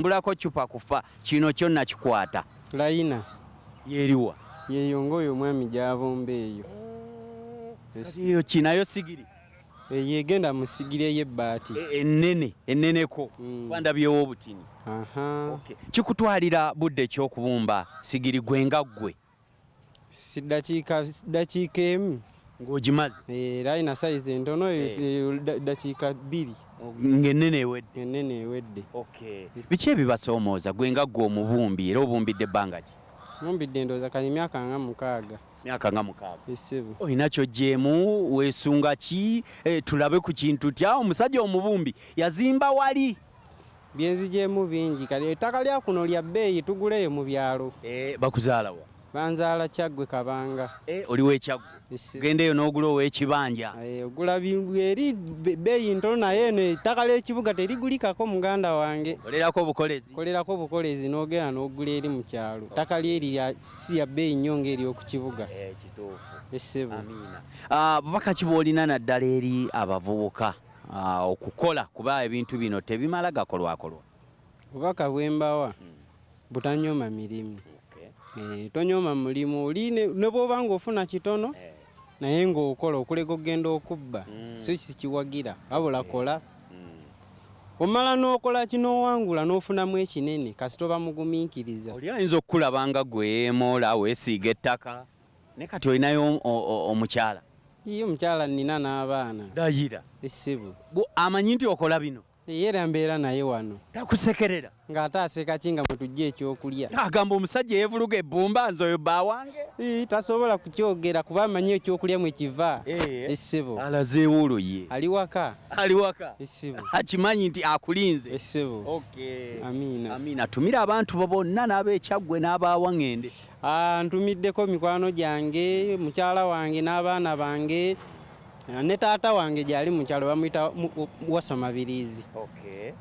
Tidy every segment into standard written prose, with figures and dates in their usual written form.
mbulako chupa kufa kino kyonna kikwata layina yeriwa yeyo ngoyo mwami gyabomba eyo iyo kinayo sigiri yegenda mu sigiri y'ebbaati enneneko wandabyewo obutini okay. Kikutwalira budde ky'okubumba sigiri gwe nga ggwe si dakiika emu ng'ogimaze layina sayizi entono dakiika 2 ng'ennene ewedde okay. Biki ebibasoomooza gwe nga ggwe omubumbi era obumbidde ebbanga ki? Mumbidde ndowooza kali myaka nga 6. myaka nga 6 olina ky'oggyemu weesunga ki? Tulabe ku kintu tya omusajja omubumbi yazimba wali byenzijemu bingi kali ettaka lya kuno lya bbeeyi tuguleyo mu byalo bakuzaalawa banzaala Kyaggwe Kabanga oli w'Ekyaggwe gendeyo n'ogula ow'Ekibanja ogula eri bbeeyi ntono naye eno ettaka ly'ekibuga terigulikako muganda wange kolerako bukolezi n'ogenda n'ogula eri mu kyalo ettaka lyeri si lya bbeeyi nnyo ng'ery'oku kibuga kituufu bubaka ki bw'olina naddala eri abavubuka okukola kuba ebintu bino tebimala gakolwakolwa? Bubaka bwembawa butanyoma mirimu tonyoma mulimu oli ne bw'oba ng'ofuna kitono naye ng'okola okuleka okugenda okubba so kikiwagira wabula kola omala n'okola kino owangula n'ofunamu ekinene kasita oba mugumiikiriza oli ayinza okukulaba nga gwe yeemoola weesiiga ettaka ne kati olinayo omukyala iyo omukyala nnina n'abaana dayira essibu amanyi nti okola bino era mbeera naye wano takusekerera ng'ate aseka ki nga mutujja ekyokulya agamba omusajja yeevuluga ebbumba nze oyo bba wange tasobola kukyogera kuba amanyi ekyokulya mwe kiva essibu alazeewo olwo ye ali waka essibu akimanyi nti akulinze essibu amiina tumira abantu bo bonna n'ab'Ekyaggwe n'abawaŋŋende ntumiddeko mikwano gyange mukyala wange n'abaana bange ne taata wange gyali mu kyalo bamuyita Wasamabirizi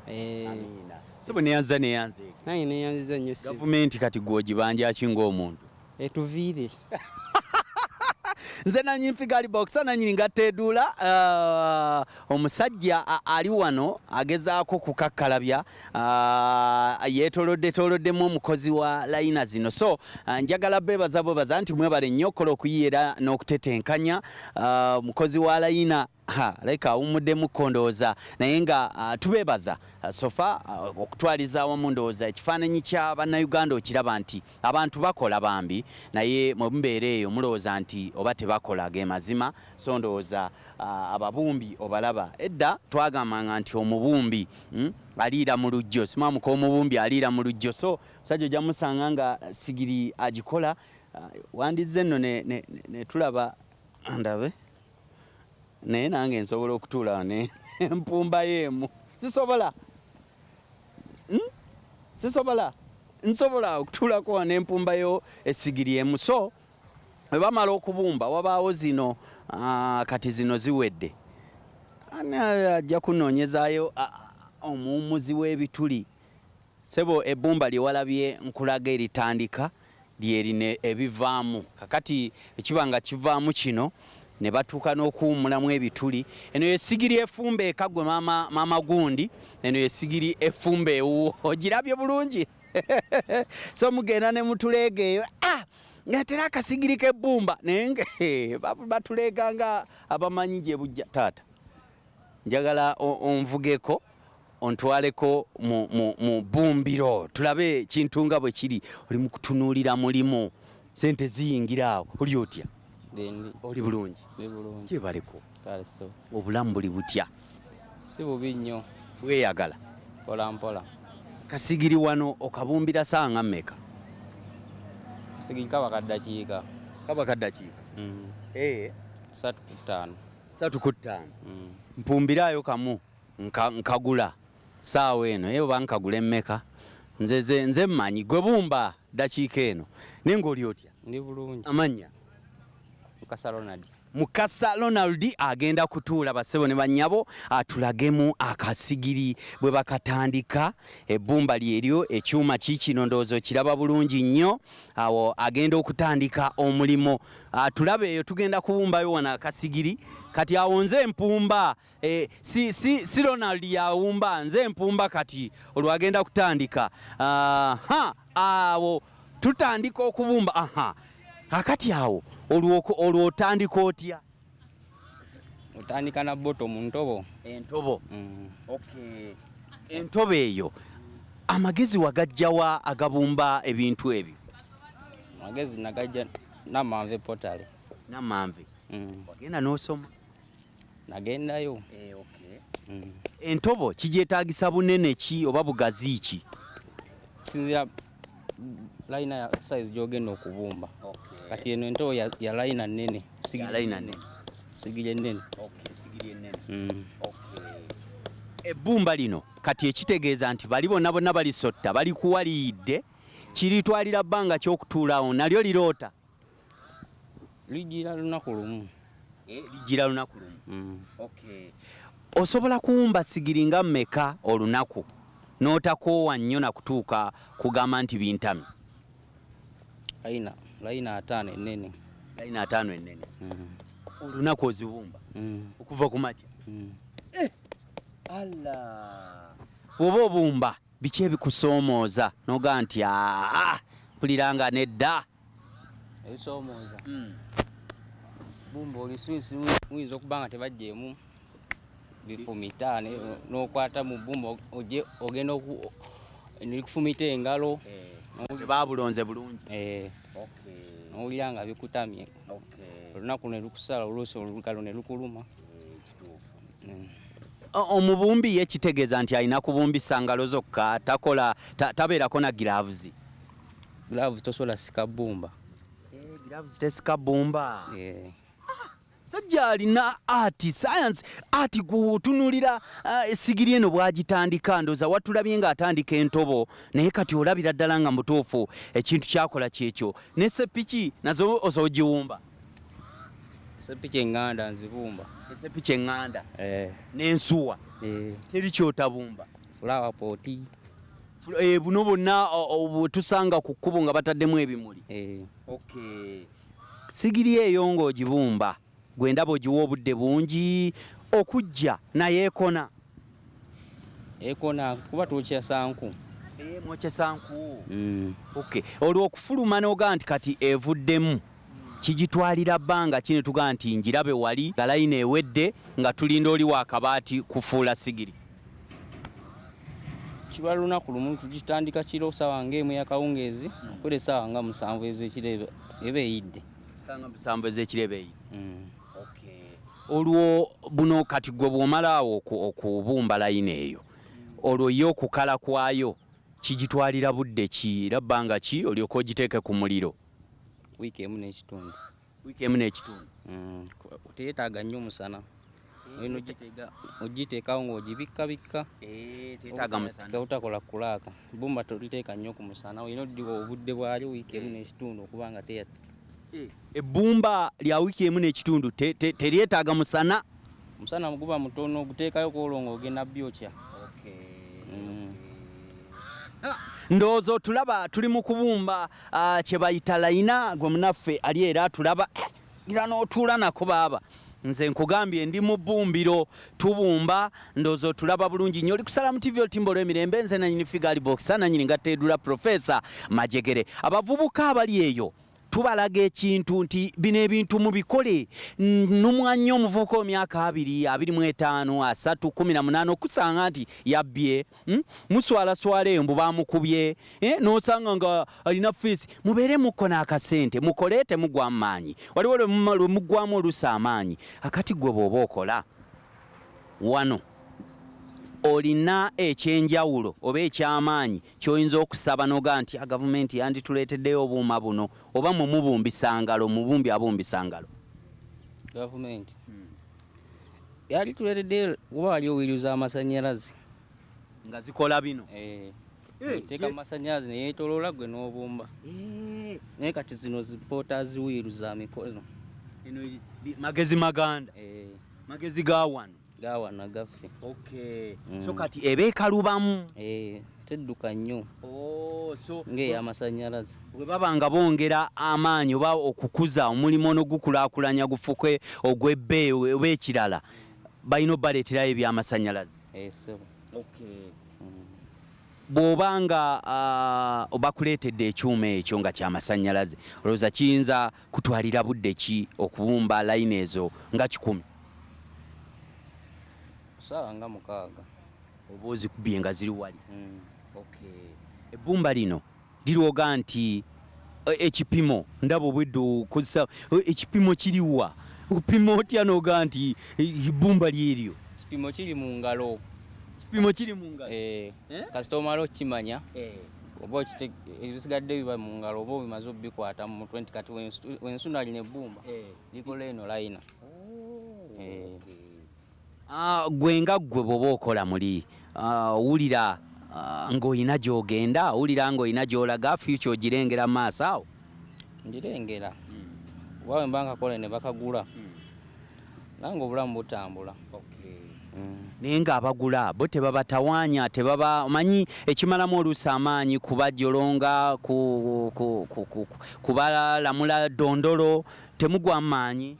amiina so neyanza nange neyanziza nnyo gavumenti kati gw'ogibanja ki ng'omuntu etuviire nze nanyini figali box nanyini ngateedula omusajja ali wano agezaako kukakkalabya yeetoloddemu omukozi wa layina zino so njagala beebaza nti mwebale nnyo okukola okuyiira n'okutetenkanya mukozi wa layina leka awumuddemu kondooza naye nga tubeebaza sofa okutwaliza awamu ndowooza ekifaananyi kya bannayuganda okiraba nti abantu bakola bambi naye mu mbeera eyo mulowooza nti oba tebakola ge mazima so ndowooza ababumbi obalaba edda twagambanga nti omubumbi aliira mu lujjo simwamuka omubumbi aliira mu lujjo so musajja ojja musanga nga sigiri agikola wandizze nno ne tulaba ndabe naye nange nsobola okutuula n'empumba y'emu nsobola okutuulako n'empumba yo essigiri emu so bwe bamala okubumba wabaawo zino kati zino ziwedde ani ajja kunoonyezaayo omuwummuzi w'ebituli sebo ebbumba lye walabye nkulaga eritandika lyerina ebivaamu kakati ekiba nga kivaamu kino ne batuuka n'okuwummulamu ebituli eno yesigiri efumba ekagwe maama gundi eno yesigiri efumba ewuwo ogirabye bulungi so mugenda ne mutuleega eyo nga tera akasigiri k'ebbumba naye batuleega nga abamanyi gye bujja taata njagala onvugeko ontwaleko mu bumbiro tulabe kintu nga bwe kiri oli mu kutunuulira mulimu sente ziyingira awo oli otya oli bulungi kyebaleko obulamu buli butya si bubi nnyo bweyagala mpola kasigiri wano okabumbira sanga mmeka kasigiri kaba kaddakiika 3 mpumbirayo kamu nkagula saawa eno ye oba nkagula emmeka nze mmanyi gwe bumba dakiika eno naye ng'oli otya ndi bulungi amanya Mukasa Ronald agenda kutuula basebo ne bannyabo atulagemu akasigiri bwe bakatandika ebbumba lyeryo ekyuma kikino ndowooza kiraba bulungi nnyo awo agenda okutandika omulimo tulabe eyo tugenda kubumbayo wano akasigiri kati awo nze empumba si Ronald yawumba nze empumba kati olwo agenda kutandika awo tutandika okubumba akati awo olwo otandika otya? Otandika na botto mu ntobo. Entobo. Okay. Entobo eyo amagezi wagajjawa agabumba ebintu ebyo? Amagezi nagajja Namanve potale. Namanve. Wagenda n'osoma? Nagendayo. Okay. Entobo kigyetaagisa bunene ki oba bugazi ki? Sinzira laina ya size gy'ogenda okubumba. Kati eno entobo ya laina nnene. Laina nnene. Sigiri ennene. Okay, sigiri ennene. Okay. Ebbumba lino kati ekitegeeza nti bali bonna balisotta balikuwaliyidde kiritwalira bbanga ky'okutuulawo nalyo liroota? Lijjira lunaku lumu. Lijjira lunaku lumu. Okay. Osobola kuwumba sigiri nga mmeka olunaku n'otakoowa nnyo na kutuuka kugamba nti bintami? Laina 5 ennene. Laina 5 ennene. Olunaku ozibumba okuva ku makya? Allah. Oba obumba biki ebikusoomooza noga nti mpuliranga nedda? Ebisoomooza bumba olisuusi muyinza okuba nga tebajjeemu bifumita n'okwata mu bbumba ogenda nekufumita engalo tebabulonze bulungi. N'owulira nga bikutamye olunaku ne lukusala oluusi olugalo ne lukuluma. Omubumbi ye kitegeeza nti alina kubumbisa ngalo zokka tabeerako na gloves? Gloves tosobola sika bbumba. Gloves tesika bbumba? Sajja alina science kutunulira esigiri eno bwagitandika ndooza watulabye ng'atandika entobo naye kati olabira ddala nga mutuufu ekintu kyakola kyekyo. Ne sepiki nazo ozogiwumba? Sepiki eŋŋanda nzibumba. Sepiki eŋŋanda? N'ensuwa? Teri kyotabumba? Flower pot. Buno bonna tusanga ku kkubo nga bataddemu ebimuli? Okay. Sigiri eyo ng'ogibumba gwe ndaba ogiwa obudde bungi okujja naye ekona? Ekona kuba tukyesa nku. Mwokyesa nku? Okay. Olwo okufuluma n'oga nti kati evuddemu kigitwalira bbanga kino tuga nti njirabe wali nga layina ewedde nga tulinda oli wa kabaati kufuula sigiri? Kiba lunaku lumu tugitandika kiro ssaawa ng'emu yakawungeezi okwera essaawa nga 7 ez'ekiro eba eyidde. Essaawa nga 7 ez'ekiro eba eyidde. Okay. Olwo buno kati gwe bw'omalaawo okubumba layina eyo olwo yo okukala kwayo kigitwalira budde ki era bbanga ki olyoka ogiteeke ku muliro? Wiiki emu n'ekitundu. Wiiki emu n'ekitundu? Teyeetaaga nnyo musana. Ogiteekawo ng'ogibikkabikka. Teetaaga musana. Utakola kulaaka. Bbumba toliteeka nnyo ku musana olina oddiwa obudde bwayo wiiki emu n'ekitundu okuba nga teyatika. Ebbumba lya wiiki emu n'ekitundu teryetaaga musana? Musana guba mutono oguteekayo kwolwo ogenda byokya. Ndowooza otulaba tuli mu kubumba kye bayita layina gwe munaffe ali era atulaba era n'otuula nako baaba. Nze nkugambye ndi mu bbumbiro tubumba ndowooza otulaba bulungi nnyo. Oli kusala mu TV olutimba olw'emirembe nze nanyini Figali Box nanyini Ngateedula Professor Majegere. Abavubuka abali eyo tubalaga ekintu nti bino ebintu mubikole. Numwa nnyo omuvubuka omyaka 2, 25, 3, 18 okusanga nti yabbye muswalaswala embu bamukubye n'osanga nga alina feesi. Mubeere mukona akasente mukole temugwa maanyi. Waliwo lwe muggwamu olusa amaanyi akati gwe bw'oba okola wano olina ekyenjawulo oba ekyamaanyi ky'oyinza okusaba n'oga nti gavumenti yandituleeteddeyo obuuma buno oba mumubumbisa ngalo mubumbi abumbisa ngalo? Gavumenti yali tuleeteddeyo oba wali owiiru z'amasannyalaze nga zikola bino? Teeka amasannyalaze ne yeetooloola gwe n'obumba. Naye kati zino zipoota ziwiiru za mikono. magezi maganda magezi ga wano gaffe. Okay. So kati ebeekalubamu Tedduka nnyo so ng'ey'amasannyalaze. bwe baba nga bongera amaanyi oba okukuza omulimu n'ogukulaakulanya gufuke ogw'ebbeeyi oba ekirala balina obbaleeterayo ebyamasannyalaze. Okay. Bw'obanga bakuleetedde ekyuma ekyo nga kyamasannyalaze olowooza kiyinza kutwalira budde ki okubumba layini ezo nga 10? Ssaawa nga 6 oba ozikubye nga ziri wali. Okay. Ebbumba lino lirwoga nti ekipimo ndaba obwedde okozesa ekipimo kiriwa opima otya n'oga nti ebbumba lyeryo? Ekipimo kiri mu ngalo. Ekipimo kiri mu ngalo? Kasita omala okimanya oba ebisigadde biba mu ngalo oba bimaze obikwata mu 20 kati wensuna lino ebbumba likola eno layina. Gwe nga ggwe bw'oba okola muli owulira ng'olina gy'ogenda owulira ng'olina gy'olaga future ogirengera mu maaso awo? Ndirengera oba bwe mba nkakola ne bakagula nange obulamu butambula. Naye ng'abagula bo tebabatawaanya tebaba omanyi ekimalamu oluusi amaanyi kubajolonga kubalamula dondolo temugwa mu maanyi?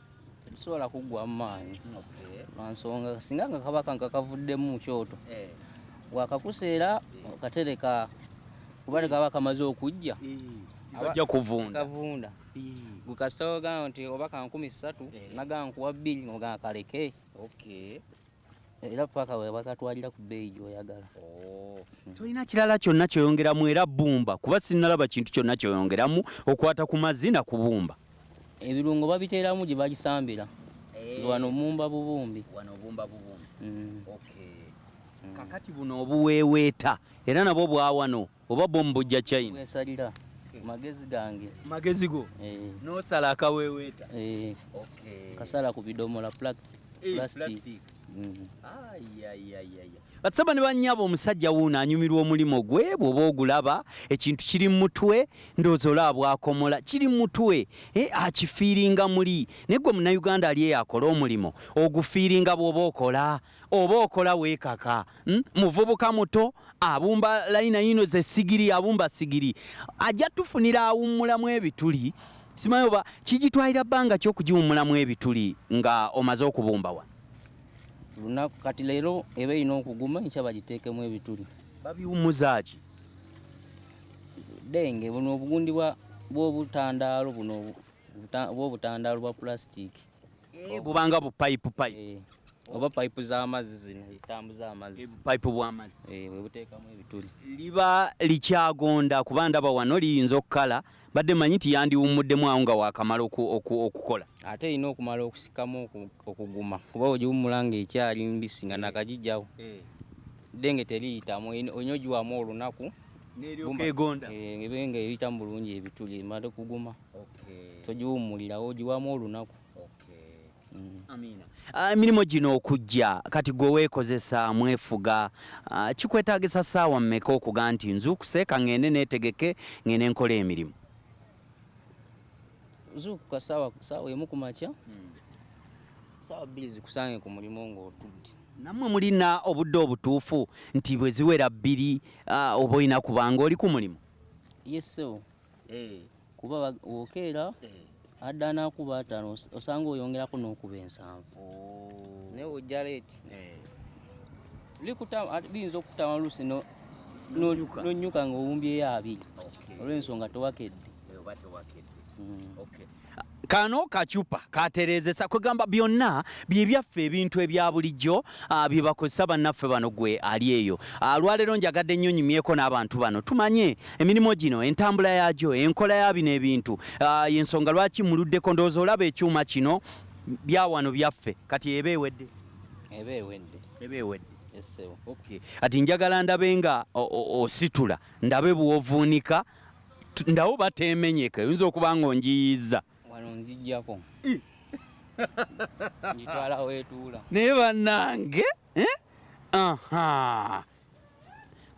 Tetusobola kuggwa mu maanyi lwansonga singa nga kabaka nga kavuddemu mu kyoto wakakuseera okatereka kuba tekaba kamaze okujja bajja kuvunda gukasita ogamba nti oba ka 3,000 nagamba nkuwa 2 ng'ogamba kaleke era paka we bakatwalira ku bbeeyi gy'oyagala. Tolina kirala kyonna kyoyongeramu era bbumba kuba sinnalaba kintu kyonna kyoyongeramu okwata ku mazzi na kubumba. Ebirungo babiteeramu gye bagisambira wano mumba bubumbi. Kakati buno obuweeweeta era nabwo bwa wano oba bo mubujja China? Weesalira magezi gange. Magezi go? N'osala akaweeweeta? Kasala ku bidomola plastic. Batsaba ne bannyaba omusajja wuuno anyumirwa omulimu gwe bw'oba ogulaba ekintu kiri mu mutwe ndowooza olaba bwakomola kiri mu mutwe akifiiringa muli naye gwe munnayuganda ali eyo akola omulimu ogufiiringa bw'oba okola weekaka. Muvubuka muto abumba layina yino ze sigiri abumba sigiri ajja tufunira awummulamu ebituli simanyi oba kigitwalira bbanga ky'okugiwummulamu ebituli nga omaze okubumba wa? Lunaku kati leero eba erina okuguma nkya bagiteekemu ebituli. Babiwummuza ki? Denge buno obugundi bw'obutandaalo buno bw'obutandaalo bwa plastic. Bubanga bu pipe. Oba pipe z'amazzi zino zitambuza amazzi. Pipe bw'amazzi. Bwe buteekamu ebituli. Liba likyagonda kuba ndaba wano liyinza okukala badde manyi nti yandiwummuddemu awo nga waakamala okukola. Ate erina okumala okusikamu okuguma kuba ogiwummula ng'ekyali mbisi nga nakagijjawo. Denge teriyitamu olina ogiwamu olunaku n'eryoka egonda. Ebe nga eyitamu bulungi ebituli emala okuguma. Togiwummulirawo ogiwamu olunaku. Amina. Emirimu gino okujja kati gwe weekozesa mwefuga kikwetaagisa ssaawa mmeka okuga nti nzuukuseeka ngende neetegeke ngende nkola emirimu? Zuukuka ssaawa emu ku makya ssaawa 2 zikusange ku mulimu ng'otudde. Nammwe mulina obudde obutuufu nti bwe ziwera 2 oba olina kubanga oli ku mulimu? Yesewo kuba wokeera adda n'akuba 5 osanga oyongerako n'okuba 7. Naye ojja leeti liyinza okutama oluusi n'onyuka ng'owumbyeyo 2 olw'ensonga towakedde. Kano kacupa katerezesa kwegamba byonna byebyaffe ebintu ebya bulijjo bye bakozesa bannaffe bano gwe ali eyo. Lwaleero njagadde nnyo nyumyeko n'abantu bano tumanye emirimu gino entambula yagyo enkola ya bino ebintu y'ensonga lwaki muluddeko ndowooza olaba ekyuma kino bya wano byaffe kati eba ewedde. Ati njagala ndabe nga ositula ndabe bw'ovuunika ndawo batemenyeka oyinza okuba nga ongiyiza wano nzijjako njitwala weetuula naye bannange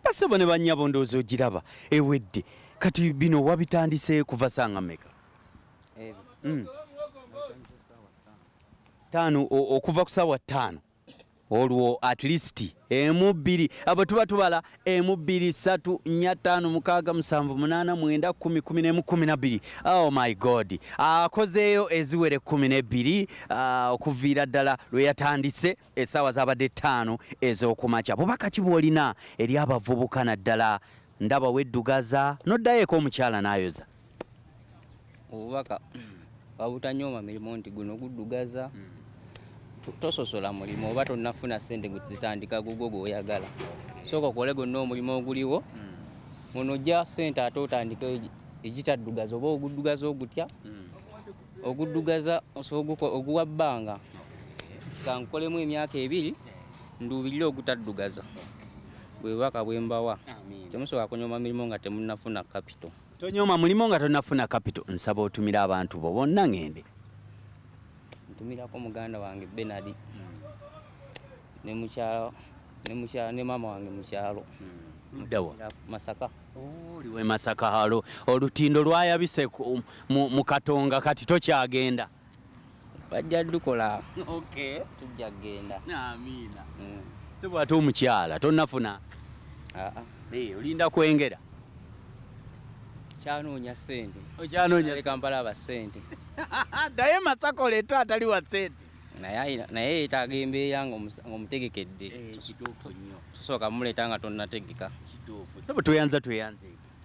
basebo ne bannyabo ndowooza ogiraba ewedde kati bino wabitandise kuva sanga mmeka? 5 okuva ku ssaawa 5 olwo at least emu 2 abo tuba tubala emu 2 3 4 5 6 7 8 9 10 11 12. Oh my god, akozeeyo eziwere 12 okuviira ddala lwe yatandise essaawa zabadde 5 ez'okumakya. Bubaka ki bw'olina eri abavubuka naddala ndaba weddugaza noddayoeko omukyala n'ayoza? Obubaka wabutanyooma mirimu nti guno guddugaza tososola mulimu oba tonnafuna ssente zitandika gugwo gw'oyagala. Sooka okole gonna omulimu oguliwo muno ojja ssente ate otandike egitaddugaza oba oguddugaza ogutya oguddugaza oguwa bbanga kankolemu emyaka 2 nduubirire ogutaddugaza. Bwe bubaka bwe mbawa. Temusobola kunyooma mirimu nga temunnafuna capital. Tonyooma mulimu nga tonnafuna capital. Nsaba otumira abantu bo bonna ngende. Ntumirako muganda wange Benard ne mukyalo ne mama wange mukyalo Muddawa Masaka. Oliwe Masaka halo olutindo lwayabise mu Katonga kati tokyagenda. Bajja dukola. Okay. Tujja genda. Amiina. Sebo ate omukyala tonnafuna? Olinda kwengera? Kyanoonya ssente. Okyanoonya Kampala aba ssente. Ddayo Masaka oleeta atali wa ssente. Naye yeetaaga embeera ng'omutegekedde. Kituufu nnyo. Tosooka muleeta nga tonnategeka. Kituufu. Sebo tweyanza.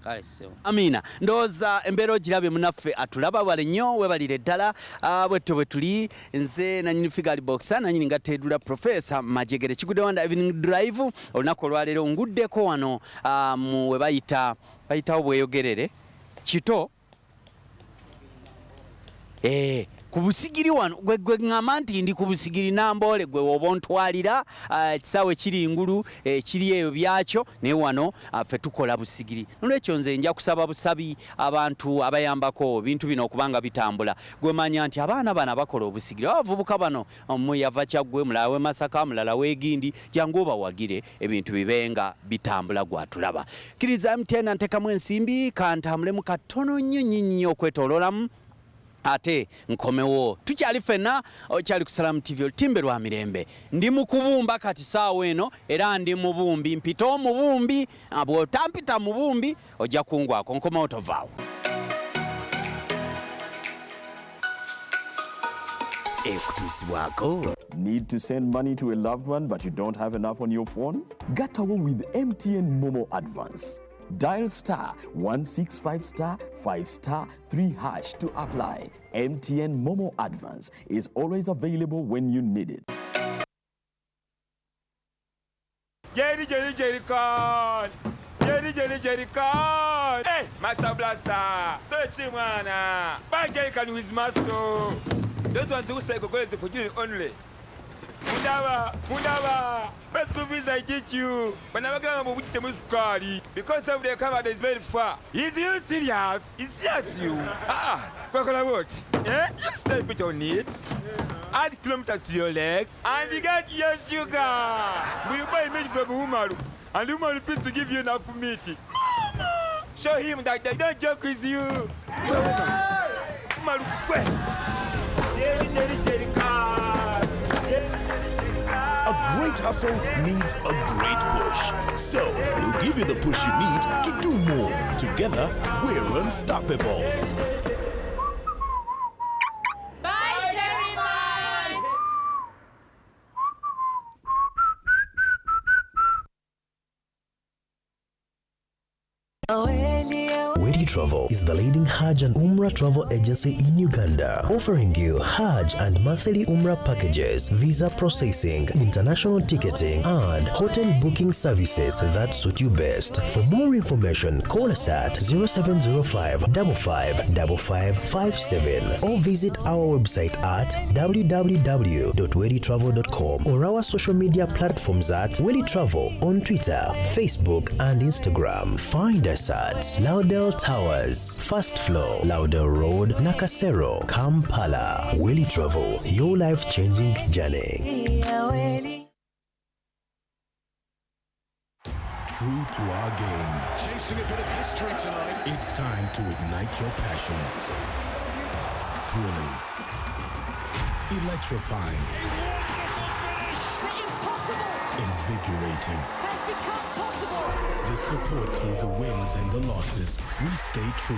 Kale ssebo. Amiina. Ndowooza embeera ogirabye munaffe atulaba bale nnyo webalire ddala bwetto bwe tuli nze nanyini Figari Boxer nanyini ngateedula Professor Majegere Kigudde Wanda Evening Drive olunaku olwaleero nguddeko wano mu we bayitawo bweyogerere kito ku busigiri wano gwe ngamba nti ndi ku busigiri Namboole gwe woba ontwalira ekisaawe kiri ngulu kiri eyo byakyo naye wano ffe tukola busigiri. Nolwekyo nze nja kusaba busabi abantu abayambako bintu bino okubanga bitambula. Gwe manya nti abaana bano bakola obusigiri abavubuka bano omu yava Kyaggwe mulala we Masaka mulala w'Egindi jangu obawagire ebintu bibenga bitambula gwatulaba. Kkiriza MTN ntekamu ensimbi kantambulemu katono nnyo okwetooloolamu ate nkomewo tukyali fenna okyali ku Salamu TV olutimbe lwa mirembe. Ndi mu kubumba kati saawa eno era ndi mubumbi mpita omubumbi bw'otampita mubumbi ojja kungwako nkomewo tovaawo. Ekutuusibwako. Need to send money to a loved one but you don't have enough on your phone? Get away with MTN Momo Advance. Dial star 165 star 5 star 3 hash to apply. MTN Momo Advance is always available when you need it. Jerry con. Jerry con. Hey, Master Blaster. Touch him, man. Buy Jerry con with muscle. Those ones who say go for you only. Mundaba. Best movies I teach you. But never come up with the muscari. Because of the cover is very far. Is you serious? It's just you. What? Yeah? You step it on it. Add kilometers to your legs. And you get your sugar. Will you buy meat from Umaru? And Umaru refuse to give you enough meat. Mama! Show him that they don't joke with you. Umaru, Jerry car. A great hustle needs a great push. So, we'll give you the push you need to do more. Together, we're unstoppable. Bye, Jerry Man! Waani Travel is the leading Hajj and Umrah travel agency in Uganda, offering you Hajj and monthly Umrah packages, visa processing, international ticketing, and hotel booking services that suit you best. For more information, call us at 0705 555557 or visit our website at www.waanitravel.com or our social media platforms at Waani Travel on Twitter, Facebook, and Instagram. Find us at Laudel Towers, First Floor, Laudel Road, Nakasero, Kampala. Waani Travel, your life-changing journey. True to our game. Chasing a bit of history tonight. It's time to ignite your passion. Thrilling, Electrifying. The impossible Invigorating. has become possible. The support through the wins and the losses. We stay true.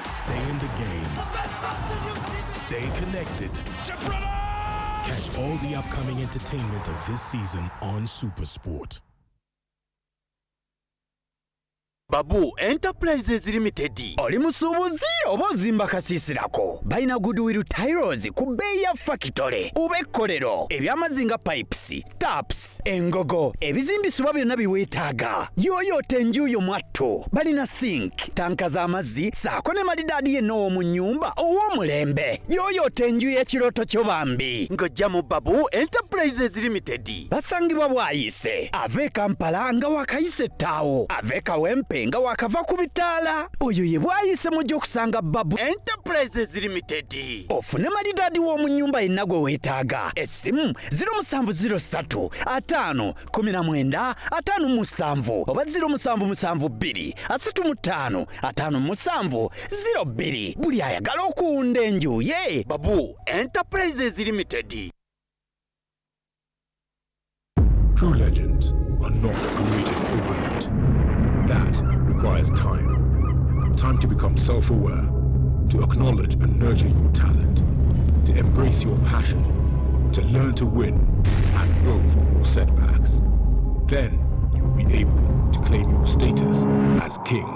Stay in the game. Stay connected. Catch all the upcoming entertainment of this season on SuperSport. Babu Enterprises Limited. Oli musubuzi oba ozimba kasiisirako. Balina Goodwill Tiles ku bbeeyi ya factory. Ubekkolero ebyamazinga pipes, taps, engogo, ebizimbisibwa byonna biweetaaga. Yooyoote enjuuyo mwatto. Balina sink, tanka z'amazzi, saako ne malidaadi yenna ow'omu nnyumba ow'omulembe. Yooyoote enju y'ekirooto kyo bambi. Ng'ojja mu Babu Enterprises Limited. Basangibwa bwayise. Ave Kampala nga wakayise ttaawo. Ave Kawempe nga wakava ku bitaala. Oyo ye bwayise mujja okusanga Babu Enterprises Limited. Ofune malidaadi w'omu nnyumba yenna gwe weetaaga. Essimu 0703 5 19 57 oba 0772 35 57 02. Buli ayagala okuwunda enju ye Babu Enterprises Limited. True legends are not created overnight. That requires time. Time to become self-aware, to acknowledge and nurture your talent, to embrace your passion, to learn to win and grow from your setbacks. Then you will be able to claim your status as king.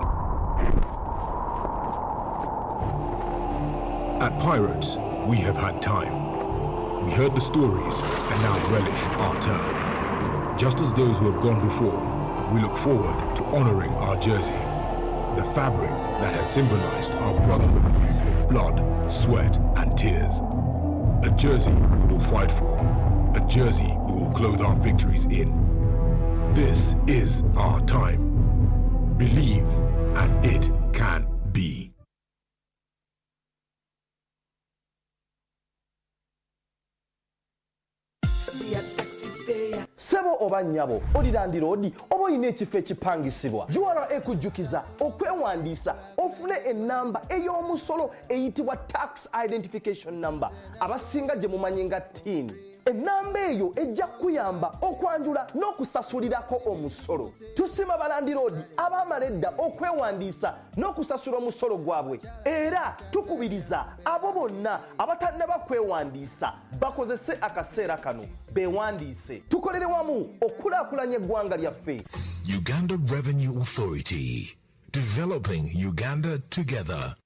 At Pirates, we have had time. We heard the stories and now relish our turn. Just as those who have gone before, we look forward to honoring our jersey, the fabric that has symbolized our brotherhood of blood, sweat, and tears. A jersey we will fight for, a jersey we will clothe our victories in. This is our time. Believe, and it can be. Sebo oba nnyabo olilandira odi oba olina ekifo ekipangisibwa URA kujjukiza okwewandiisa ofune ennamba ey'omusolo eyitibwa tax identification number abasinga gye mumanyi nga TIN. Ennamba eyo ejja kuyamba okwanjula n'okusasulirako omusolo. Tusima balandiroodi abaamala edda okwewandiisa n'okusasula omusolo gwabwe, era tukubiriza abo bonna abatannaba kwewandiisa bakozese akaseera kano beewandiise. Tukolere wamu okulaakulanya eggwanga lyaffe. Uganda Revenue Authority, developing Uganda together.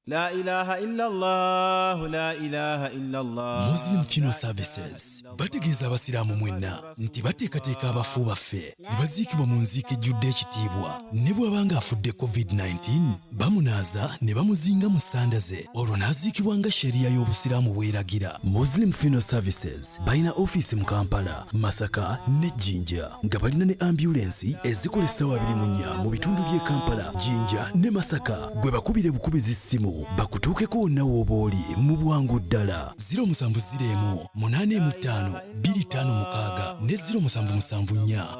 La ilaha illallah, la ilaha illallah. Muslim Funeral Services bategeeza abasiraamu mwenna nti bateekateeka abafu baffe ne baziikibwa mu nziika ejjudde ekitiibwa. Ne bw'abanga afudde COVID-19 bamunaaza ne bamuzinga mu ssanda ze, olwo n'aziikibwa nga sheriya y'obusiraamu bw'eragira. Muslim Funeral Services balina ofiisi mu Kampala, Masaka ne Jinja, nga balina ne ambulensi ezikola essaawa 24 mu bitundu by'e Kampala, Jinja ne Masaka. Gwe bakubire bukubizi ssimu bakutuukeko wonna w'oba oli mu bwangu ddala. 0701 855 256 ne 0774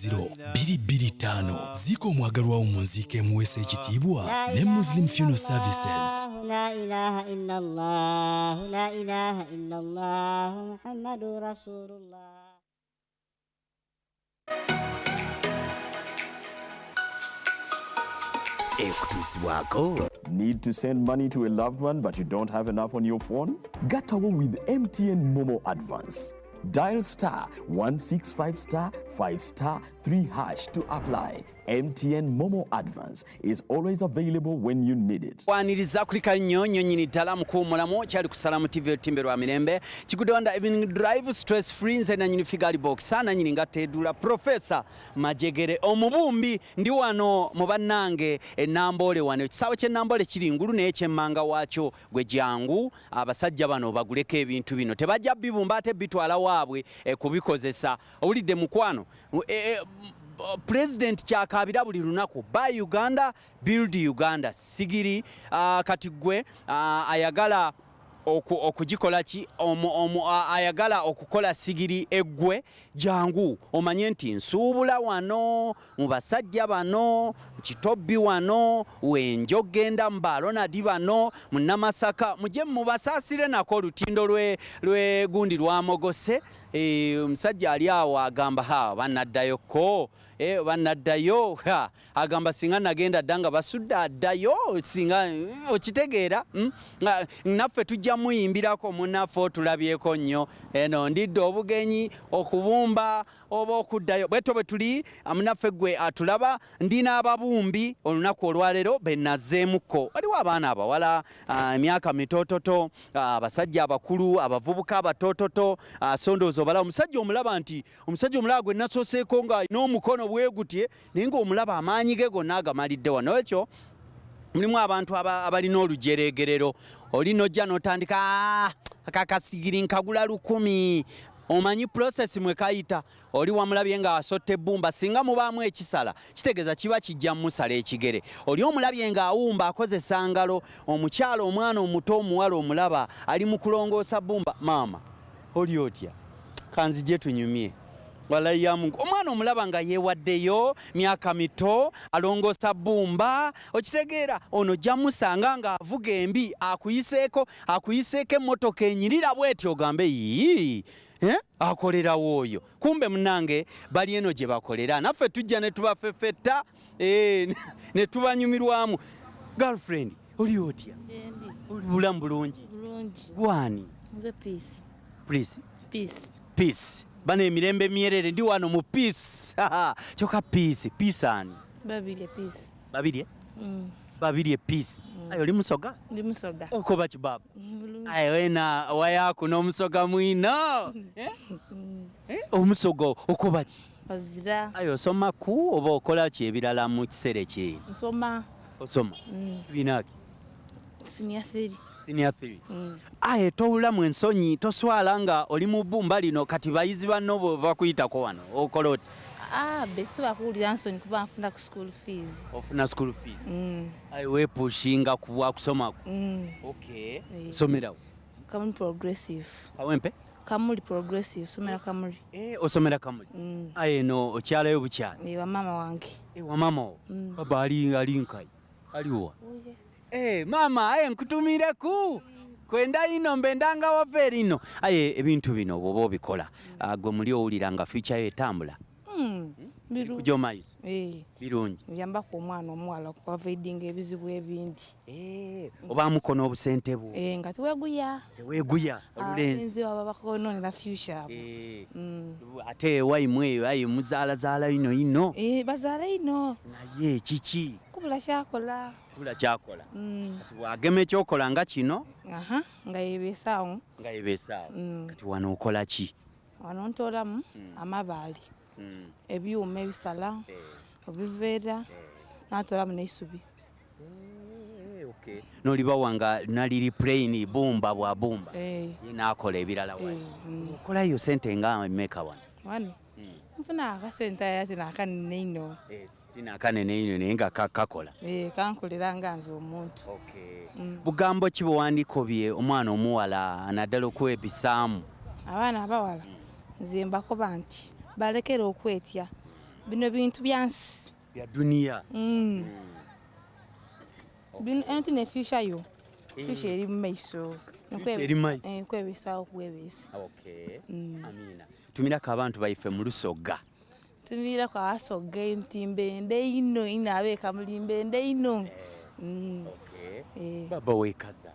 000 225. Ziika omwagalwa wo mu nziika emuweesa ekitiibwa ne Muslim Funeral Services. La ilaha illallah, la ilaha illallah, Muhammadu Rasulullah. Need to send money to a loved one but you don't have enough on your phone? Get away with MTN Momo Advance. Dial star 165 star 5 star 3 hash to apply. MTN Momo Advance is always available when you need it. Waniriza kulika nnyo nnyonnyini ddala mukuwummulamu kyali ku Salamu TV otimbe lwa mirembe. Kigudde wanda evening drive stress free nze nannyini Figari Box nannyini ngateedula Professor Majegere omubumbi ndi wano mu bannange ennamboole wano. Ekisaawe ky'ennamboole kiri ngulu naye kyemmanga waakyo gwe jangu abasajja bano baguleko ebintu bino. Tebajja bibumba ate bitwala waabwe kubikozesa. Owulidde mukwano President kyakaabira buli lunaku buy Uganda build Uganda sigiri kati gwe ayagala okugikola ki ayagala okukola sigiri eggwe jangu omanye nti nsuubula wano mu basajja bano kitobbi wano wenjo genda mu balonadi bano mu Namasaka mujye mubasaasire nako olutindo lwe gundi lwamogose omusajja ali awo agamba banaddayoko banaddayo agamba singa nagenda dda nga basudde addayo singa okitegeera naffe tujja muyimbirako munaffe otulabyeko nnyo eno ndidde obugenyi okubumba oba okuddayo bweto bwe tuli munaffe gwe atulaba ndina ababumbi olunaku olwaleero bennazeemukko waliwo abaana abawala emyaka mitoototo abasajja abakulu abavubuka abatoototo sondooza obala omusajja omulaba nti omusajja omulaba gwe nasooseeko nga n'omukono bwegutye naye ng'omulaba amaanyi ge gonna agamalidde wano ekyo mulimu abantu abalina olujeregerero oli nojja n'otandika akakasigiri nkagula 1,000 omanyi process mwe kayita oli wamulabye nga asotta ebbumba singa mubaamu ekisala kitegeeza kiba kijja musala ekigere oli omulabye nga awumba akozesa ngalo omukyala omwana omuto omuwala omulaba ali mu kulongoosa bbumba maama oli otya kanzije tunyumye walayi ya Mungu omwana omulaba nga yeewaddeyo myaka mito alongoosa bbumba okitegeera ono jamusanga nga avuga embi akuyiseeko emmotoka enyirira bwetyo ogambe yii akolerawo oyo kumbe munange bali eno gye bakolera naffe tujja ne tubafeffetta ne tubanyumirwamu girlfriend oli otya oli bulamu bulungi Waani peace bano emirembe myerere ndi wano mu peace kyokka peace ani babiri peace ayo oli musoga okoba kibaba ayo wena wayaku n'omusoga mwino omusoga okoba ki ayo osoma ku oba okola ki ebirala mu kiseera ekiri osoma binaki senior 3 towulamu ensonyi toswala nga oli mu bbumba lino kati bayizi banno bakuyitako wano okola oti betubakuwulira nsonyi kuba nfuna ku school fees ofuna school fees ayi wepushinga kuwa kusoma okay somerawo Kamuli progressive kawempe Kamuli progressive somera Kamuli osomera Kamuli no okyalayo bukyala wa mama wange wa mama baba ali nkai aliwa mama nkutumireku kwenda ino mbendanga wava erino ebintu bino bwoba obikola gwe muli owulira nga future yo etambula kujomaiso birungi yambako omwana omuwala okuvadinga ebizibu ebindi oba mukono obusente bwo nga teweguya olulenzi baba bakononera future ate waimwe eyo ayi muzaalazaala ino bazaala ino naye kiki kubula kyakola kati bwagema ekyokola nga kino nga yebeesaawo kati wano okola ki wano ntoolamu amabaali ebyuma ebisala obiveera natoolamu n'eisubi nolibawanga naliri plain bumba bwa bumba ye nakola ebirala wano okolayo sente nga mmeka wano nfuna akasente ate nakanene ino tinakanene ino naye nga kakola kankolera nga nze omuntu bugambo ki bwewandiikobye omwana omuwala naddala okwebisaamu abaana abawala nze mbakoba nti balekera okwetya bino bintu byansi bya duniya bino enti ne future yo future eri mu maiso nkwebisaawo okwebeesa amina tumirako abantu baife mu lusoga tumirako asoga ntimbende ino abeeka mulimbende ino baba wekaza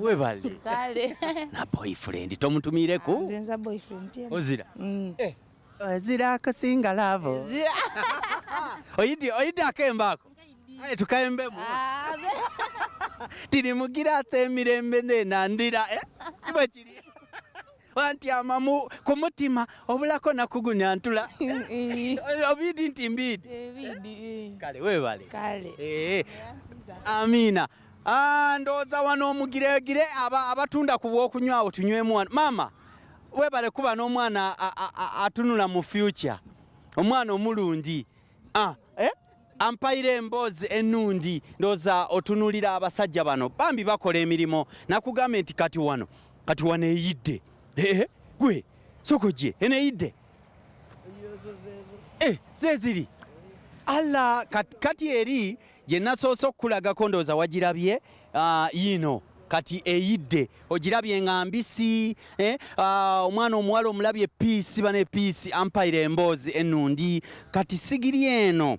webale kale na boyfriend tomutumireku nzenza boyfriend ozira ozira akasinga lavo oyidi akembako tukayembemu tiri mugira emirembe nenandira kiba kiri wanti amamu ku mutima obulako nakugunyantula obidi nti mbidi kale webale amina ndowooza wano omugiregire abatunda ku bwokunywawo tunywemu wano mama webale kuba n'omwana atunula mu future omwana omulungi ampaire emboozi ennundi ndooza otunulira abasajja bano bambi bakola emirimu nakugamba nti kati wano eyidde gwe sokojje eneyidde zeziri alla kati eri gye nasoose okukulagako ndooza wagirabye yino kati eyidde ogirabye nga mbisi omwana omuwala omulabye piisi bane piisi ampaire emboozi ennundi kati sigiri eno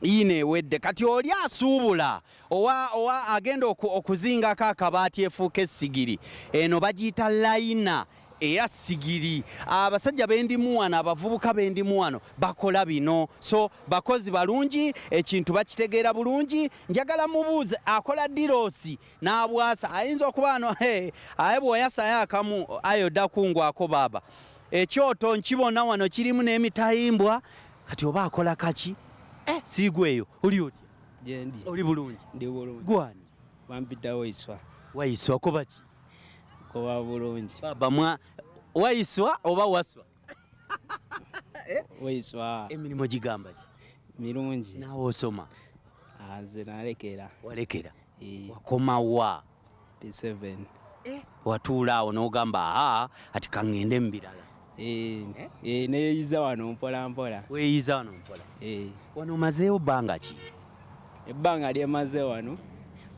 yino ewedde kati oli asuubula owa agenda okuzingako akabaati efuuka essigiri eno bagiyita layina era sigiri abasajja bendimu wano abavubuka bendimu wano bakola bino so bakozi balungi ekintu bakitegeera bulungi njagala mubuuze akola dirosi n'abwasa ayinza okuba ano aye bw'oyasayo akamu ayodda kungwako baaba ekyoto nkibona wano kirimu n'emitayimbwa kati oba akola kaki siigweyo oli otya gyendi oli bulungi ndi bulungi gwani bampita waiswa koba ki koba bulungi baba waiswa oba waswa waiswa emirimu gigamba ki mirungi naawe osoma nze nalekera walekera wakomawa P7 watuula awo n'ogamba ati kaŋŋende mu birala neyeyiza wano mpola mpola weeyiza wano mpola wano omazeewo bbanga ki ebbanga lyemaze wano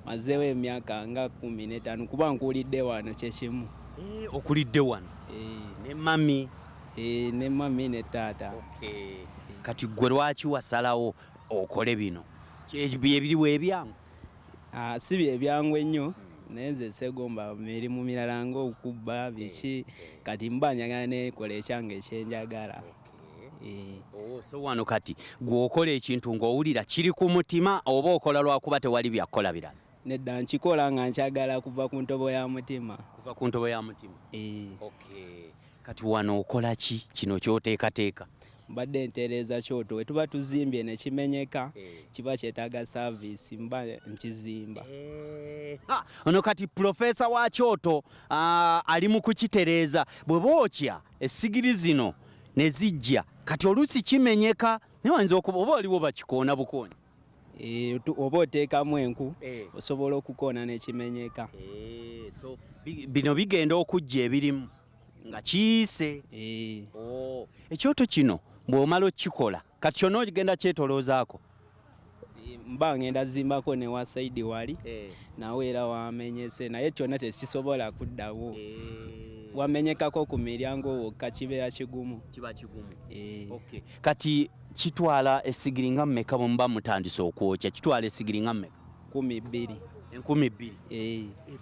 mazeewo emyaka nga 15 kuba nkuulidde wano kyekimu okulidde wano ne mami ne mami ne taata kati gwe lwaki wasalawo okole bino byebiriwo ebyangu si byebyangu ennyo naye nze segomba mirimu mirala ng'okubba biki kati mba njagala nekola ekyange ekyenjagala so wano kati gwe okola ekintu ng'owulira kiri ku mutima oba okola lwakuba tewali byakkola birala nedda nkikola nga nkyagala kuva ku ntobo ya mutima kati wano okola ki kino kyoteekateeka mbadde ntereeza kyoto we tuba tuzimbye ne kimenyeka kiba kyetaaga saavisi mba nkizimba ono kati profesa wa kyoto ali mu kukitereeza bwe bookya essigiri zino ne zijja kati oluusi kimenyeka naye wayinza okuba oba oliwo bakikoona bukooni oba oteekamu enku osobola okukoona nekimenyeka so bino bigenda okujja ebirimu nga kiyise ekyoto kino bw'omala okikola kati kyonna ogenda kyetoloozaako mba ngenda zimbako ne wa saidi wali nawe era wamenyese naye kyonna tekisobola kuddawo wamenyekako ku miryango wokka kibeera kigumu kati kitwala essigiri nga mmeka bwe muba mutandise okwokya kitwala essigiri nga mmeka 12,000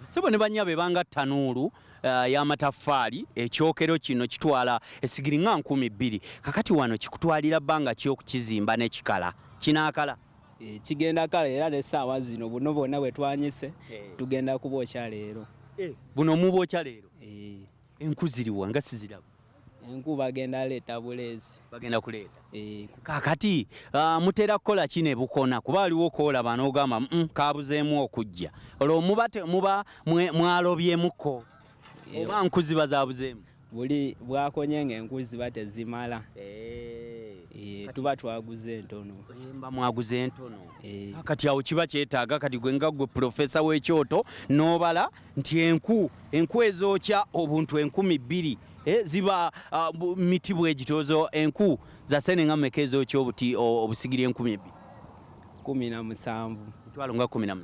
sebo ne bannyabe banga ttanuulu y'amataffaali ekyokero kino kitwala essigiri nga 12,000 kakati wano kikutwalira bbanga ki okukizimba n'ekikala kinaakala kigenda kala era n'essaawa zino buno bwonna bwe twanyise tugenda kubookya leero buno mubookya leero enku ziriwa nga siziraba enku bagenda leeta buleezi bagenda kuleeta kakati mutera kukola kino ebukona kuba aliwo okwolaba n'ogamba kabuzeemu okujja olwo muba mwalobyemukko oba nku ziba zabuzeemu buli bwakonye ng'enku ziba tezimala tuba twaguze entono mba mwaguze entono kati awo kiba kyetaaga kati gwe nga gwe profesa w'ekyoto n'obala nti enku ezookya obuntu 2,000 ziba miti bwegitozo enku zasene nga mmeka ezookya obuti obusigiri 2,000 17 mitwalo nga 17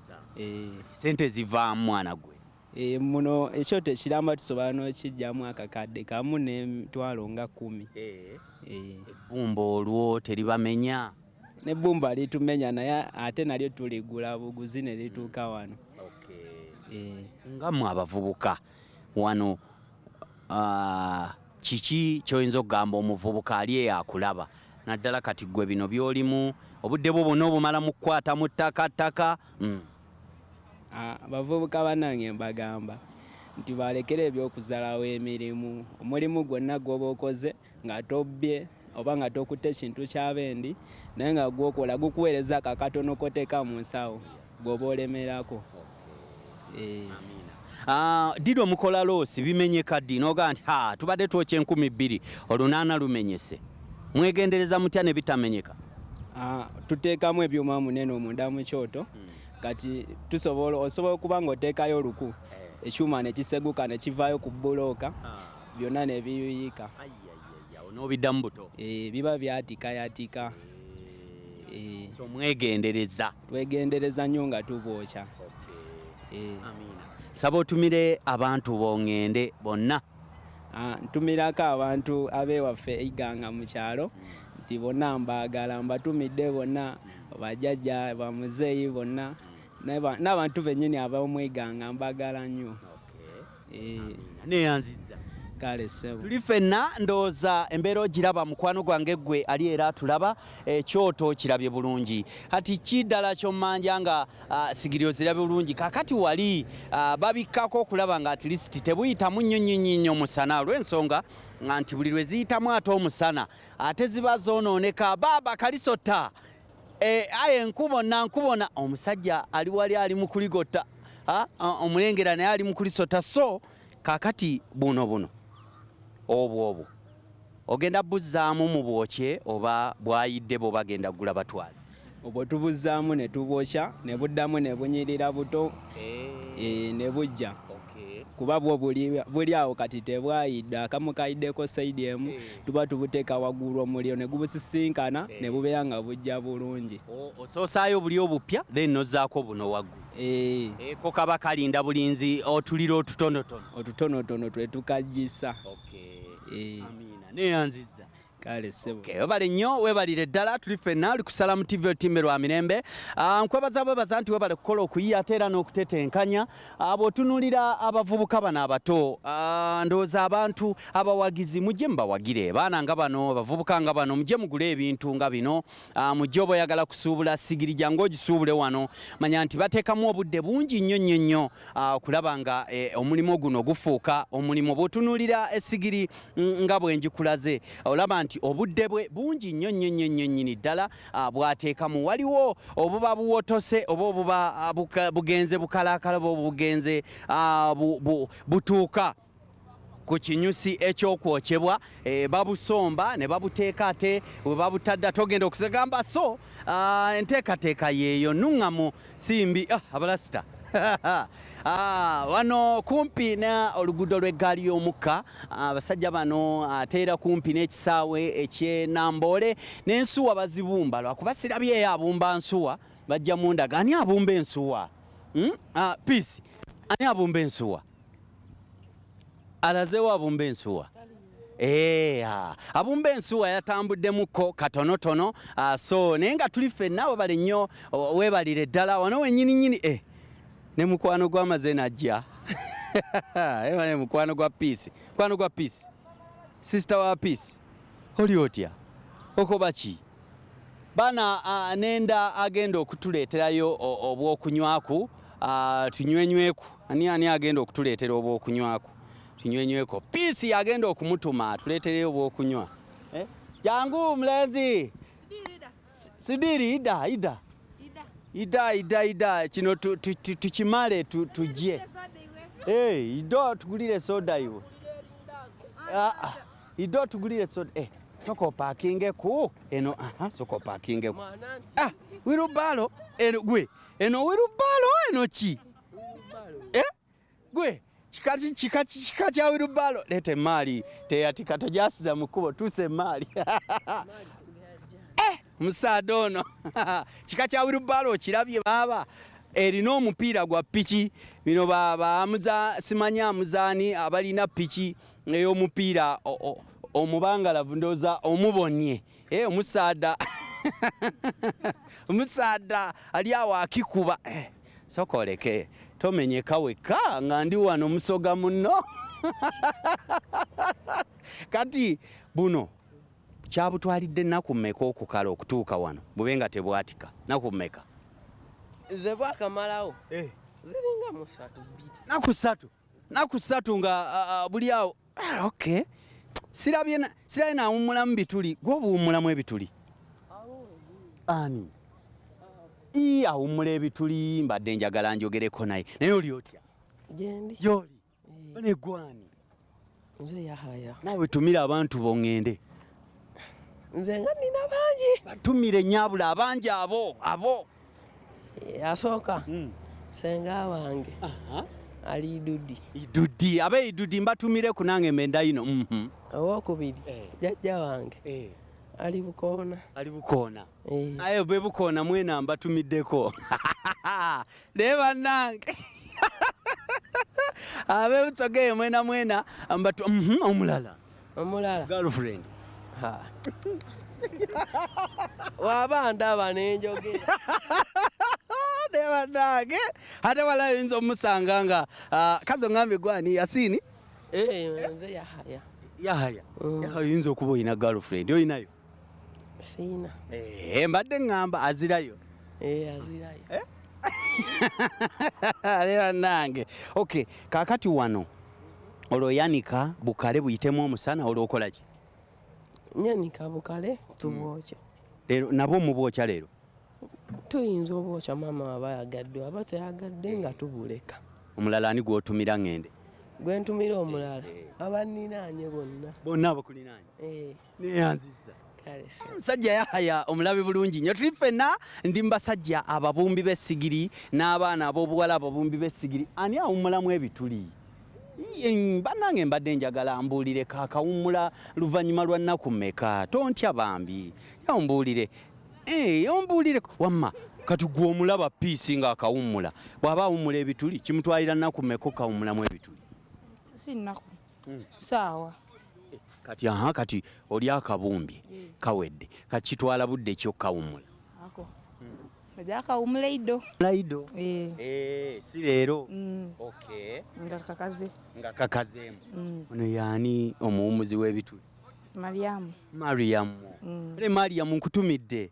sente zivaamu mwana gwe muno ekyoto ekiramba tusobola n'okijjamu akakadde kamu n'emitwalo nga 10 ebbumba olwo teribamenya n'ebbumba litumenya naye ate nalyo tuligula buguzi ne lituuka wano nga mmwe abavubuka wano kiki kyoyinza okugamba omuvubuka ali eyo akulaba naddala kati gwe bino byolimu obudde bwo bwonna obumala mu kukwata mu ttaka abavubuka bannange mbagamba nti balekera ebyokuzalawo emirimu omulimu gwonna gw'oba okoze nga tobbye oba nga tokutte ekintu kyabendi naye nga gwokola gukuweereza akakatono koteeka mu nsawo gw'oba olemerako diro mukola loosi bimenyeka ddi n'oga nti tubadde twokya 2,000 olunaana lumenyese mwegendereza mutya ne bitamenyeka tuteekamu ebyuma munene omunda mu kyoto kati osobola okuba ng'oteekayo oluku ekyuma ne kiseguka ne kivaayo ku bbulooka byonna ne biyuyika n'obiddamu buto biba byatikayatika. So twegendereza nnyo nga tubwokya. Saba otumire abantu bongende bonna. Ntumirako abantu abewaffe Iganga mu kyalo nti bonna mbaagala, mbatumidde bonna bajjajja bamuzeeyi bonna n'abantu bennyini ab'omu Iganga mbagala nnyo. Neyanziza kale ssebo tuli ffenna ndowooza embeera ogiraba mukwano gwange gwe ali era atulaba ekyoto kirabye bulungi. Kati kiddala ky'ommanja nga sigiri ozirabye bulungi kakati wali babikkako okulaba nga at least tebuyitamu nnyo musana olw'ensonga nti buli lwe ziyitamu ate omusana ate ziba zoonooneka. Baaba kalisota aye nkubona omusajja ali wali ali mu kuligotta omulengera naye ali mu kulisota. So kakati buno obwo ogenda buzzaamu mu bwokye oba bwayidde bwe bagenda gula batwale? Obwo tubuzzaamu ne tubwokya ne buddamu ne bunyirira buto ne bujja kuba bwo buli awo kati tebwayidde akamu kayiddeko sayidi emu tuba tubuteeka waggulu omuliro ne gubusisinkana ne bubeera nga bujja bulungi. Osoosaayo buli obupya then nozzaako buno waggulu. Ko kaba kalinda bulinzi otuliro otutonotono twe tukajjisa. Amina neyanziza kale ssebo webale nnyo webalire ddala tuli ffenna oli kusala mu TV otimbe lwa mirembe. Nkwebaza nti webale kukola okuyiya ate era n'okutetenkanya bw'otunuulira abavubuka bano abato. Ndowooza abantu abawagizi mujje mubawagire baana nga bano abavubuka nga bano mujje mugule ebintu nga bino. Mujje oba oyagala kusuubula sigiri jangu ogisuubule wano. Manya nti bateekamu obudde bungi nnyo okulaba nga omulimu guno gufuuka omulimu. Bw'otunuulira esigiri nga bwenjikulaze olaba nti obudde bwe bungi nnyo nnyini ddala bwateekamu. Waliwo obuba buwotose oba obuba bugenze bukalakala oba bugenze butuuka ku kinyusi ekyokwokyebwa babusomba ne babuteeka ate bwe babutadda togenda okuzegamba. So enteekateeka yeeyo nuŋŋamu simbi abalasita wano kumpi na oluguudo lw'eggaali y'omukka. Abasajja bano ate era kumpi n'ekisaawe eky'Enamboole n'ensuwa bazibumba lwakuba sirabyeyo abumba nsuwa bajja mundaga. Ani abumba ensuwa? Peace, ani abumba ensuwa? Alazeewo abumba ensuwa? Abumba ensuwa yatambuddemuko katonotono. So naye nga tuli ffenna webale nnyo webalire ddala wano wennyini ne mukwano gwa maze najja. Ne mukwano gwa Peace. Mukwano gwa Peace. Sister wa Peace. Oli otya? Okoba ki? Bana nenda agenda okutuleeterayo obwokunywaku tunywenyweku. Ani agenda okutuleetera obwokunywako? Tunywenyweko. Peace yagenda okumutuma tuleetereyo obwokunywa. Jangu mulenzi. Sidiri ida kino tukimale tujje. Ido tugulire soda iwe. Ido tugulire soda. Soko parkinge ku eno soko parkinge ku. Wirubalo gwe eno wirubalo eno ki? Gwe chika cha wirubalo lete mali teyatika tojasiza mukubo tuse mali. Musadono chika cha wirubalo kirabye baba erina omupiira gwa piki bino baba simanya muzani abalina piki ey'omupiira omubangalavu ndoza omubonye omusaada omusaada ali awo akikuba sokoleke tomenyeka weka nga ndi wano musoga muno. Kati buno kyabutwalidde ennaku mmeka okukala okutuuka wano bubenga tebwatika naku mmeka? Ze bwakamalawo ziringa mu 3 naku 3 nga buli awo. Okay, sirabye nawummulamu bituli gw'obuwummulamu ebituli ani awummula ebituli mbadde njagala njogereko naye oli otya? Gyoli negwani nze Yahaya nawe tumira abantu bongende. nze nga nina bangi. Batumire nyabula abangi abo. Asooka senga wange ali Idudi. Abe Idudi mbatumire kunange menda ino. Owokubiri jajja wange ali Bukoona. Ayo be Bukoona mwena mbatumiddeko. Leba nange. Abe Butsoge mwena mbatu omulala. Girlfriend. Waba ndaba nenjoge. Leba nange. Ate wala yinzo musanga nga kazo ngambe gwani Yasini? Nze Yahaya. Yahaya yinza okuba oyina girlfriend oyinayo? Siina. Mbadde ngamba azirayo. Azirayo. Leba nange. Okay, kakati wano olwoyanika bukale buyitemu omusana olwokola ki? Nyanika bukale tubwoke. Leero nabo mubwocha leero? Tuyinza obwocha maama abayagadde aba teyagadde nga tubuleka. Omulala ani gwotumira ngende? Gwentumira omulala abaninaanye bonna abakulinaanye. Neyanziza. Musajja Yahaya omulabe bulungi nnyo. Tuli ffenna ndi mbasajja ababumbi b'essigiri n'abaana ab'obuwala ababumbi b'essigiri. Ani awummulamu ebituli? Bannange mbadde njagala mbuulire kakawummula luvannyuma lwa nnaku mmeka. Tontya bambi. Yombuulire. Yombuulire wamma kati gwe omulaba piisi ng'akawummula. Bw'aba awummula ebituli kimutwalira nnaku mmeka okawummulamu ebituli? Si nnaku. Saawa. Kati oli akabumbye kawedde kakitwala budde ki okukawummula? Ojja kawummula Laido. Si leero. Okay. Nga kakazeemu. Ono yaani omuwummuzi w'ebituli? Mariamu. Mariamu nkutumidde.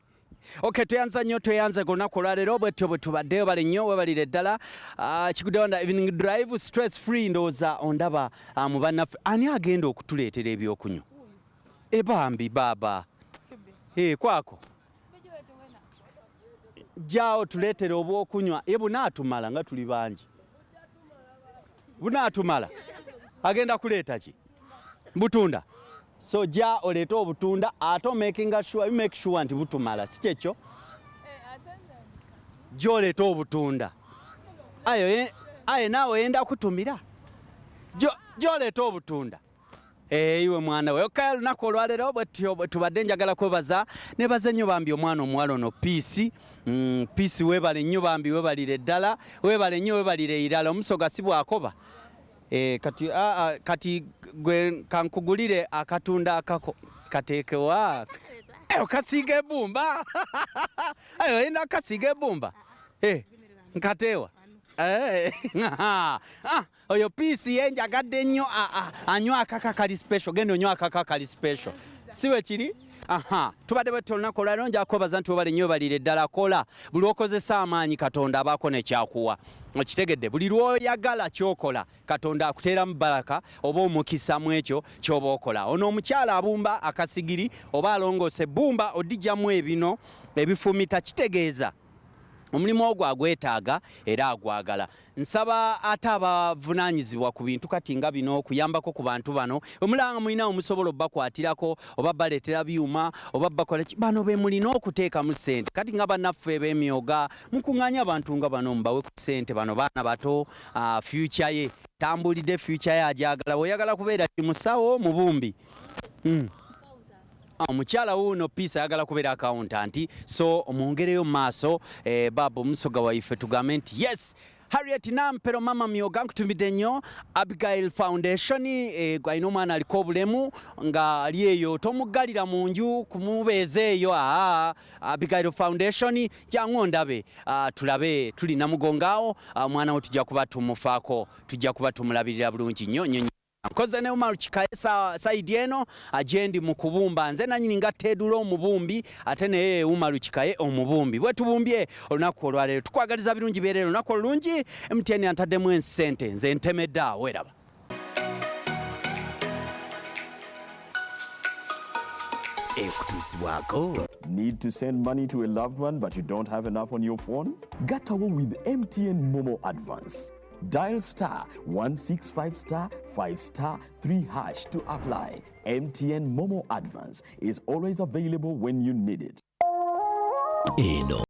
Okay, tuyanza nnyo tweyanze ku lunaku olwaleero bwetyo bwe tubaddeyo bale nnyo webalire ddala. Kigudde Wonder Evening Drive stress free ndowooza ondaba mu bannaffe. Ani agenda okutuleetera ebyokunywa? Bambi baba. Kwako. Jjaawo tuleetere obwokunywa. Bunaatumala nga tuli bangi. Bunaatumala. Agenda kuleeta ki? Butunda. So jja oleeta obutunda ate you make sure nti butumala si kyekyo? Jja oleeta obutunda. Aye naawe oyenda kutumira? Jja oleeta obutunda. Iwe mwana we. Okay, lunaku olwaleero bwetyo bwe tubadde njagala kwebaza. Nebaze nnyo bambi omwana omuwala ono Peace. Peace weebale nnyo bambi weebalire ddala. Weebale nnyo weebalire irala. Omusoga si bwakoba. Kati gwe kankugulire akatunda akako kateekewa. Kasiige ebbumba. Oyina kasiige ebbumba. Nkateewa. Oyo Peace yenjagadde nnyo anywa akaka kali special. Genda onywa akaka kali special. Siwe kiri? Tubadde bwetyo olunaku olwaleero nja kwebaza nti webale nnyo webalire ddala kola. Buli okozesa amaanyi Katonda abaako ne kyakuwa. Okitegedde buli lw'oyagala kyokola Katonda akuteeramu baraka oba omukisa mu ekyo ky'oba okola. Ono omukyala abumba akasigiri oba alongoose ebbumba odijjamu ebino ebifumita kitegeeza omulimu ogwo agwetaaga era agwagala. Nsaba ate abavunaanyizibwa ku bintu kati nga bino okuyambako ku bantu bano. Omulanga mulina omusobola obbakwatirako oba baleetera byuma oba bakola bano be mulina okuteekamu ssente. Kati nga bannaffe b'emyoga mukuŋŋaanya abantu nga bano mubawe ku ssente. Bano baana bato future ye tambulidde future ye agyagala. Oyagala kubeera kimusawo mubumbi. Omukyala wuno Peace ayagala kubeera accountant. So omwongereyo mu maaso baba omusoga waife tugambe nti yes. Harriet Nampero mama myoga nkutumidde nnyo. Abigail Foundation gwalina omwana aliko obulemu nga ali eyo tomuggalira mu nju kumubeeza eyo. Abigail Foundation jangu ondabe tulabe tuli namugongaawo omwana we tujja kuba tumufaako tujja kuba tumulabirira bulungi nnyo. Nkoze ne Umaru Kikaye saidi eno ajendi mu kubumba nze nanyini nga Tedula omubumbi ate ne Umaru Kikaye omubumbi. Bwe tubumbye olunaku olwaleero tukwagaliza birungi beerero olunaku olungi MTN antaddemu ensente nze ntemedda weraba. Need to send money to a loved one but you don't have enough on your phone? Get away with MTN Momo Advance. Dial star 165 star 5 star 3 hash to apply. MTN Momo Advance is always available when you need it. Eno